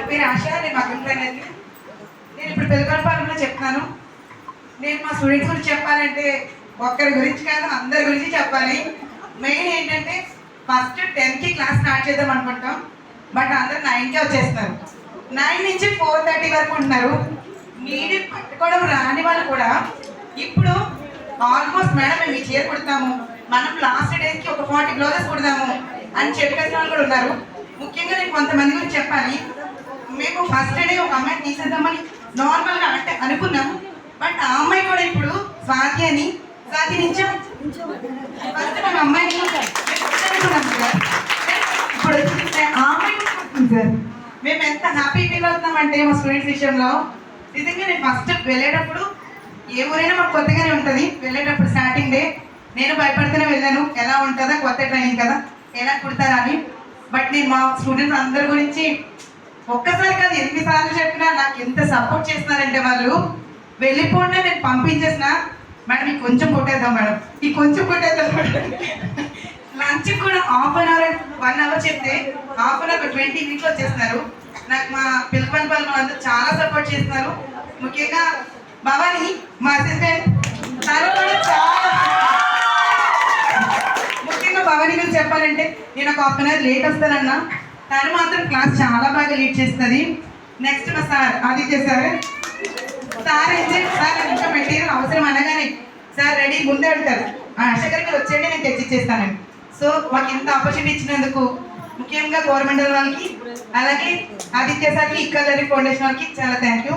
పేరు ఆశ. నేను మా అభిప్రాయాన్ని నేను ఇప్పుడు పెదకొండపాలెంలో చెప్తున్నాను. నేను మా స్టూడెంట్స్ గురించి చెప్పాలంటే ఒక్కరి గురించి కాదు, అందరి గురించి చెప్పాలి. మెయిన్ ఏంటంటే ఫస్ట్ 10కి క్లాస్ స్టార్ట్ చేద్దాం అనుకుంటాం, బట్ అందరు 9కే వచ్చేస్తున్నారు. 9 నుంచి 4:30 వరకు ఉంటున్నారు. నీడి పట్టుకోవడం రాని వాళ్ళు కూడా ఇప్పుడు ఆల్మోస్ట్ మేడం మేము ఈ చీర కుడతాము, మనం లాస్ట్ డేకి ఒక 40 బ్లౌజెస్ కుడదాము అని చెప్పేసిన వాళ్ళు కూడా ఉన్నారు. ముఖ్యంగా నేను కొంతమంది గురించి చెప్పాలి. మేము ఫస్ట్ డే ఒక అమ్మాయిని తీసేద్దామని నార్మల్గా అంటే అనుకున్నాము, బట్ ఆ అమ్మాయి కూడా ఇప్పుడు స్వాతి అని నుంచి ఫస్ట్ మేము అమ్మాయిని ఇప్పుడు ఆ అమ్మాయి సార్ మేము ఎంత హ్యాపీ ఫీల్ అవుతున్నామంటే మా స్టూడెంట్స్ విషయంలో. నిజంగా నేను ఫస్ట్ వెళ్ళేటప్పుడు ఏ ఊరైనా మాకు కొత్తగానే ఉంటుంది. వెళ్ళేటప్పుడు స్టార్టింగ్ డే నేను భయపడుతూనే వెళ్ళాను, ఎలా ఉంటుందా కొత్త ట్రైనింగ్ కదా ఎలా కుడతారా అని. బట్ నేను మా స్టూడెంట్స్ అందరి గురించి ఒక్కసారి కాదు 8 సార్లు చెప్పినా నాకు ఎంత సపోర్ట్ చేస్తున్నారంటే వాళ్ళు. వెళ్ళిపోండి నేను పంపించేసిన మేడం ఈ కొంచెం కొట్టేద్దాం మేడం, ఈ కొంచెం కొట్టేద్దాం మేడం. లంచ్కి కూడా హాఫ్ అన్ అవర్ 1 అవర్ చెప్తే హాఫ్ అన్ అవర్ 20 మినిట్స్ వచ్చేస్తున్నారు. నాకు మా పిల్లపని వాళ్ళు అందరూ చాలా సపోర్ట్ చేస్తున్నారు. ముఖ్యంగా భవాని మా అసిస్టెంట్, తను కూడా చాలా. ముఖ్యంగా భవాని గురించి చెప్పాలంటే నేను ఒక హాఫ్ అన్ అవర్ లేట్ వస్తానన్నా, తను మాత్రం క్లాస్ చాలా బాగా లీడ్ చేస్తుంది. నెక్స్ట్ మా సార్ ఆదిత్య సార్ సార్ ఇంకా మెటీరియల్ అవసరం అనగానే సార్ రెడీ ముందే అంటారు, ఆశకరికి వచ్చేయండి నేను తెచ్చిచ్చేస్తానండి. సో మాకు ఇంత ఆపర్చునిటీ ఇచ్చినందుకు ముఖ్యంగా గవర్నమెంట్ వాళ్ళకి అలాగే ఆదిత్య సార్కి, ఇక్కలరి ఫౌండేషన్ వాళ్ళకి చాలా థ్యాంక్ యూ.